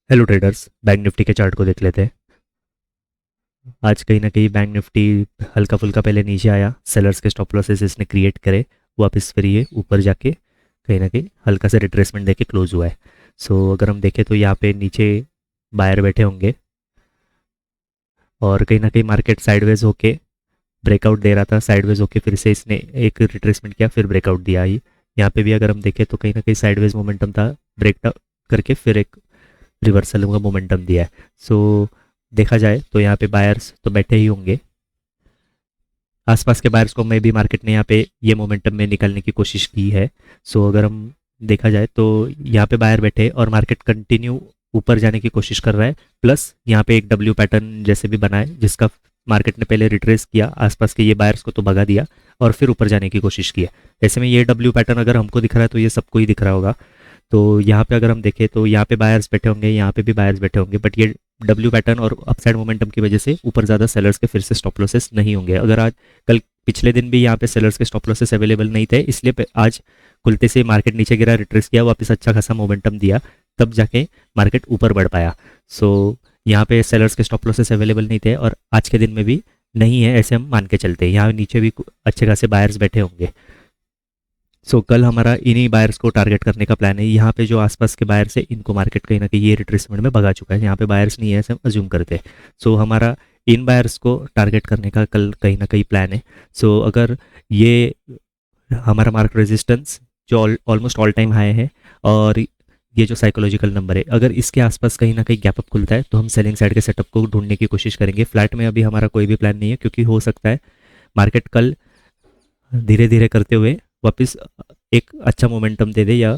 Hello traders, bank Nifty के chart को देख लेते हैं। आज कहीं ना कहीं बैंक निफ्टी हल्का फुल्का पहले नीचे आया, सेलर्स के स्टॉप लॉसेस इसने क्रिएट करे, वापस फिर ये ऊपर जाके कहीं ना कहीं हल्का सा रिट्रेसमेंट देके क्लोज हुआ है। अगर हम देखें तो यहाँ पे नीचे बायर बैठे होंगे और कहीं ना कहीं मार्केट साइडवेज होके ब्रेकआउट दे रहा था, साइडवेज होके फिर से इसने एक रिट्रेसमेंट किया, फिर ब्रेकआउट दिया ही। यहाँ पे भी अगर हम देखें तो कहीं ना कहीं साइडवेज मोमेंटम था, ब्रेकडाउन करके फिर एक रिवर्सल का मोमेंटम दिया है। देखा जाए तो यहाँ पे बायर्स तो बैठे ही होंगे, आसपास के बायर्स को में भी मार्केट ने यहाँ पे ये मोमेंटम में निकालने की कोशिश की है। अगर हम देखा जाए तो यहाँ पे बायर बैठे और मार्केट कंटिन्यू ऊपर जाने की कोशिश कर रहा है, प्लस यहाँ पे एक डब्ल्यू पैटर्न जैसे भी बना है जिसका मार्केट ने पहले रिट्रेस किया, आसपास के ये बायर्स को तो भगा दिया और फिर ऊपर जाने की कोशिश की है। ऐसे में ये डब्ल्यू पैटर्न अगर हमको दिख रहा है तो ये सबको ही दिख रहा होगा। तो यहाँ पे अगर हम देखें तो यहाँ पे बायर्स बैठे होंगे, यहाँ पे भी बायर्स बैठे होंगे, बट ये डब्ल्यू पैटर्न और अपसाइड मोमेंटम की वजह से ऊपर ज़्यादा सेलर्स के फिर से स्टॉप लॉसेस नहीं होंगे। अगर आज कल पिछले दिन भी यहाँ पे सेलर्स के स्टॉप लॉसेस अवेलेबल नहीं थे, इसलिए आज खुलते से मार्केट नीचे गिरा, रिट्रेस किया, वापस अच्छा खासा मोमेंटम दिया, तब जाके मार्केट ऊपर बढ़ पाया। यहाँ पे सेलर्स के स्टॉप लॉसेस अवेलेबल नहीं थे और आज के दिन में भी नहीं है, ऐसे हम मान के चलते हैं। यहाँ नीचे भी अच्छे खासे बायर्स बैठे होंगे। कल हमारा इन्हीं बायर्स को टारगेट करने का प्लान है। यहाँ पे जो आसपास के बायर्स है इनको मार्केट कहीं ना कहीं ये रिट्रेसमेंट में भगा चुका है, यहाँ पे बायर्स नहीं है ऐसे हम अज्यूम करते हैं। हमारा इन बायर्स को टारगेट करने का कल कहीं ना कहीं प्लान है। अगर ये हमारा मार्केट रेजिस्टेंस जो ऑलमोस्ट ऑल टाइम हाई है और ये जो साइकोलॉजिकल नंबर है, अगर इसके आसपास कहीं ना कहीं गैप अप खुलता है तो हम सेलिंग साइड के सेटअप को ढूंढने की कोशिश करेंगे। फ्लैट में अभी हमारा कोई भी प्लान नहीं है, क्योंकि हो सकता है मार्केट कल धीरे धीरे करते हुए वापस एक अच्छा मोमेंटम दे दे या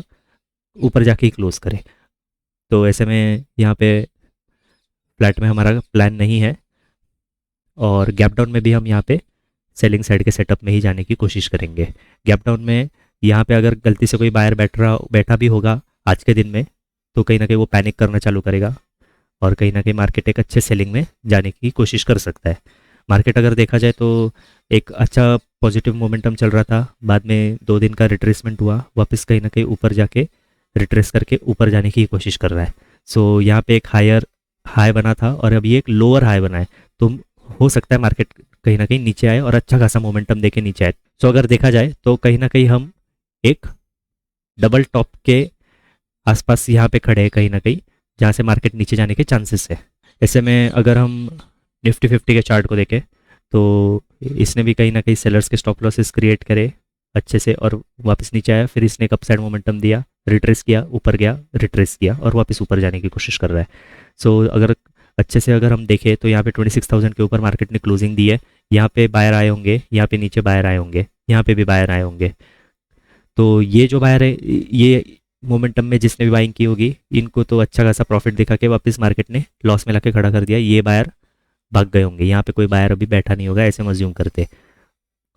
ऊपर जाके ही क्लोज करे। तो ऐसे में यहाँ पे फ्लैट में हमारा प्लान नहीं है और गैप डाउन में भी हम यहाँ पे सेलिंग साइड के सेटअप में ही जाने की कोशिश करेंगे। गैप डाउन में यहाँ पे अगर गलती से कोई बायर बैठा भी होगा आज के दिन में तो कहीं ना कहीं वो पैनिक करना चालू करेगा और कहीं ना कहीं मार्केट एक अच्छे सेलिंग में जाने की कोशिश कर सकता है। मार्केट अगर देखा जाए तो एक अच्छा पॉजिटिव मोमेंटम चल रहा था, बाद में 2 दिन का रिट्रेसमेंट हुआ, वापस कहीं ना कहीं ऊपर जाके रिट्रेस करके ऊपर जाने की कोशिश कर रहा है। यहाँ पे एक हायर हाई बना था और अभी एक लोअर हाई बना है, तो हो सकता है मार्केट कहीं ना कहीं नीचे आए और अच्छा खासा मोमेंटम देके नीचे आए। अगर देखा जाए तो कहीं ना कहीं हम एक डबल टॉप के आसपास यहाँ पे खड़े हैं कहीं ना कहीं, जहाँ से मार्केट नीचे जाने के चांसेस है। ऐसे में अगर हम निफ्टी 50 के चार्ट को देखें तो इसने भी कहीं ना कहीं सेलर्स के स्टॉप लॉसेस क्रिएट करे अच्छे से और वापस नीचे आया, फिर इसने एक अपसाइड मोमेंटम दिया, रिट्रेस किया, ऊपर गया, रिट्रेस किया और वापस ऊपर जाने की कोशिश कर रहा है। अगर अच्छे से अगर हम देखें तो यहाँ पे 26,000 के ऊपर मार्केट ने क्लोजिंग दी है। यहाँ पे बायर आए होंगे, यहाँ पे नीचे बायर आए होंगे, यहाँ पे भी बायर आए होंगे। तो ये जो बायर है, ये मोमेंटम में जिसने भी बाइंग की होगी इनको तो अच्छा खासा प्रॉफिट दिखा के वापस मार्केट ने लॉस में लाके खड़ा कर दिया। ये बायर भाग गए होंगे, यहाँ पे कोई बायर अभी बैठा नहीं होगा ऐसे मज्यूम करते,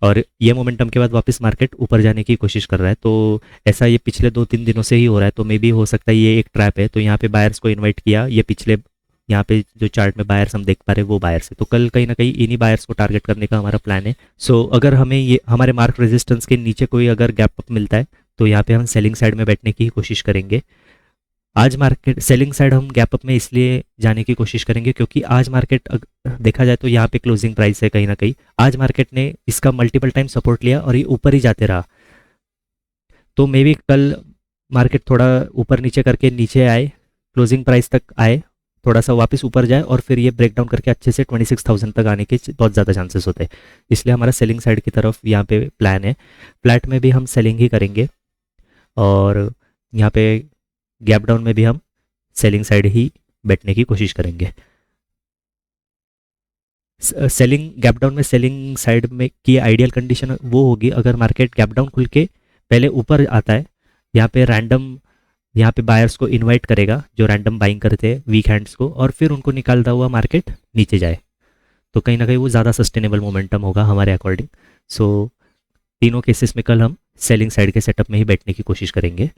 और ये मोमेंटम के बाद वापस मार्केट ऊपर जाने की कोशिश कर रहा है। तो ऐसा ये पिछले 2-3 दिनों से ही हो रहा है, तो मे भी हो सकता है ये एक ट्रैप है। तो यहाँ पे बायर्स को इन्वाइट किया, ये पिछले यहाँ पे जो चार्ट में बायर्स हम देख पा रहे हैं वो बायर्स है। तो कल कहीं ना कहीं इन्हीं बायर्स को टारगेट करने का हमारा प्लान है। अगर हमें ये हमारे मार्क रेजिस्टेंस के नीचे कोई अगर गैप अप मिलता है तो यहाँ पे हम सेलिंग साइड में बैठने की ही कोशिश करेंगे। आज मार्केट सेलिंग साइड हम गैप अप में इसलिए जाने की कोशिश करेंगे क्योंकि आज मार्केट देखा जाए तो यहाँ पे क्लोजिंग प्राइस है, कहीं ना कहीं आज मार्केट ने इसका मल्टीपल टाइम सपोर्ट लिया और ये ऊपर ही जाते रहा। तो मे बी कल मार्केट थोड़ा ऊपर नीचे करके नीचे आए, क्लोजिंग प्राइस तक आए, थोड़ा सा वापस ऊपर जाए और फिर ये ब्रेकडाउन करके अच्छे से 26,000 तक आने के बहुत ज़्यादा चांसेस होते हैं। इसलिए हमारा सेलिंग साइड की तरफ यहाँ पे प्लान है। फ्लैट में भी हम सेलिंग ही करेंगे और यहाँ पे गैप डाउन में भी हम सेलिंग साइड ही बैठने की कोशिश करेंगे। सेलिंग गैप डाउन में सेलिंग साइड में की आइडियल कंडीशन वो होगी अगर मार्केट गैप डाउन खुल के पहले ऊपर आता है, यहाँ पे रैंडम यहाँ पे बायर्स को इनवाइट करेगा जो रैंडम बाइंग करते हैं वीक हैंड्स को, और फिर उनको निकालता हुआ मार्केट नीचे जाए, तो कहीं ना कहीं वो ज़्यादा सस्टेनेबल मोमेंटम होगा हमारे अकॉर्डिंग। तीनों केसेस में कल हम सेलिंग साइड के सेटअप में ही बैठने की कोशिश करेंगे।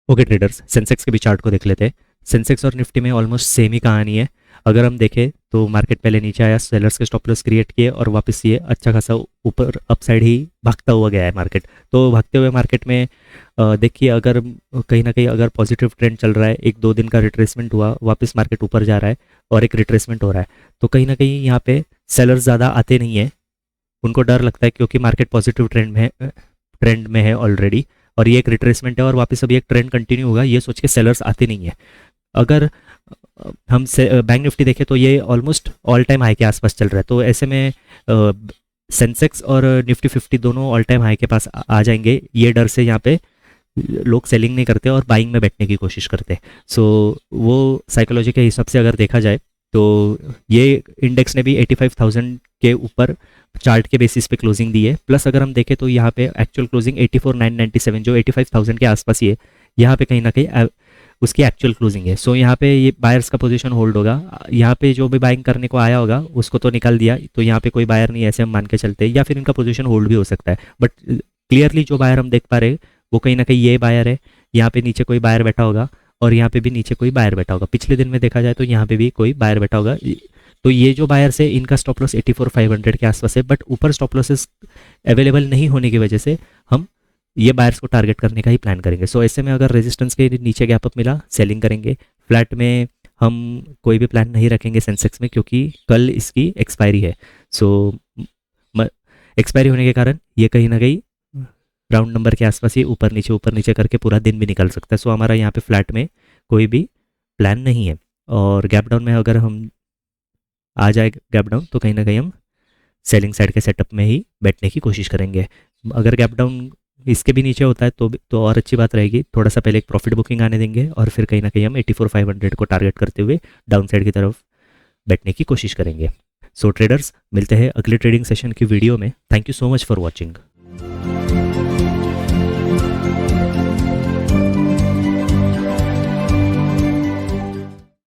ओके ट्रेडर्स, सेंसेक्स के भी चार्ट को देख लेते हैं। सेंसेक्स और निफ्टी में ऑलमोस्ट सेम ही कहानी है। अगर हम देखें तो मार्केट पहले नीचे आया, सेलर्स के स्टॉप लॉस क्रिएट किए और वापस ये अच्छा खासा ऊपर अपसाइड ही भागता हुआ गया है मार्केट। तो भागते हुए मार्केट में देखिए, अगर कहीं ना कहीं अगर पॉजिटिव ट्रेंड चल रहा है, 1-2 दिन का रिट्रेसमेंट हुआ, वापस मार्केट ऊपर जा रहा है और एक रिट्रेसमेंट हो रहा है, तो कहीं ना कहीं यहाँ पे सेलर्स ज़्यादा आते नहीं हैं, उनको डर लगता है क्योंकि मार्केट पॉजिटिव ट्रेंड में है ऑलरेडी, और ये एक रिट्रेसमेंट है और वापस अभी एक ट्रेंड कंटिन्यू होगा, ये सोच के सेलर्स आते नहीं है। अगर हम से बैंक निफ्टी देखें तो ये ऑलमोस्ट ऑल टाइम हाई के आसपास चल रहा है, तो ऐसे में सेंसेक्स और निफ्टी 50 दोनों ऑल टाइम हाई के पास आ जाएंगे, ये डर से यहाँ पे लोग सेलिंग नहीं करते और बाइंग में बैठने की कोशिश करते हैं। सो वो साइकोलॉजी के हिसाब से अगर देखा जाए तो ये इंडेक्स ने भी 85,000 के ऊपर चार्ट के बेसिस पे क्लोजिंग दी है, प्लस अगर हम देखें तो यहाँ पे एक्चुअल क्लोजिंग 84,997 जो 85,000 के आसपास ही है, यहाँ पे कहीं ना कहीं उसकी एक्चुअल क्लोजिंग है। सो यहाँ पे ये बायर्स का पोजीशन होल्ड होगा, यहाँ पे जो भी बाइंग करने को आया होगा उसको तो निकाल दिया, तो यहाँ पे कोई बायर नहीं, ऐसे हम मान के चलते हैं, या फिर इनका पोजीशन होल्ड भी हो सकता है। बट क्लियरली जो बायर हम देख पा रहे हैं वो कहीं ना कहीं ये बायर है, यहाँ पे नीचे कोई बायर बैठा होगा और यहाँ पे भी नीचे कोई बायर बैठा होगा, पिछले दिन में देखा जाए तो यहाँ पे भी कोई बायर बैठा होगा। तो ये जो बायर्स है इनका स्टॉप लॉस 84,500 के आसपास है, बट ऊपर स्टॉप लॉसेस अवेलेबल नहीं होने की वजह से हम ये बायर्स को टारगेट करने का ही प्लान करेंगे। सो ऐसे में अगर रेजिस्टेंस के नीचे गैप अप मिला, सेलिंग करेंगे। फ्लैट में हम कोई भी प्लान नहीं रखेंगे सेंसेक्स में, क्योंकि कल इसकी एक्सपायरी है। सो एक्सपायरी होने के कारण ये कहीं ना कहीं राउंड नंबर के आसपास ही ऊपर नीचे करके पूरा दिन भी निकल सकता है। सो हमारा यहाँ पे फ्लैट में कोई भी प्लान नहीं है, और गैप डाउन में अगर हम आ जाए गैप डाउन तो कहीं ना कहीं हम सेलिंग साइड के सेटअप में ही बैठने की कोशिश करेंगे। अगर गैप डाउन इसके भी नीचे होता है तो और अच्छी बात रहेगी, थोड़ा सा पहले एक प्रॉफिट बुकिंग आने देंगे और फिर कहीं ना कहीं हम 84,500 को टारगेट करते हुए डाउन साइड की तरफ बैठने की कोशिश करेंगे। सो ट्रेडर्स, मिलते हैं अगले ट्रेडिंग सेशन की वीडियो में। Thank you so much for watching.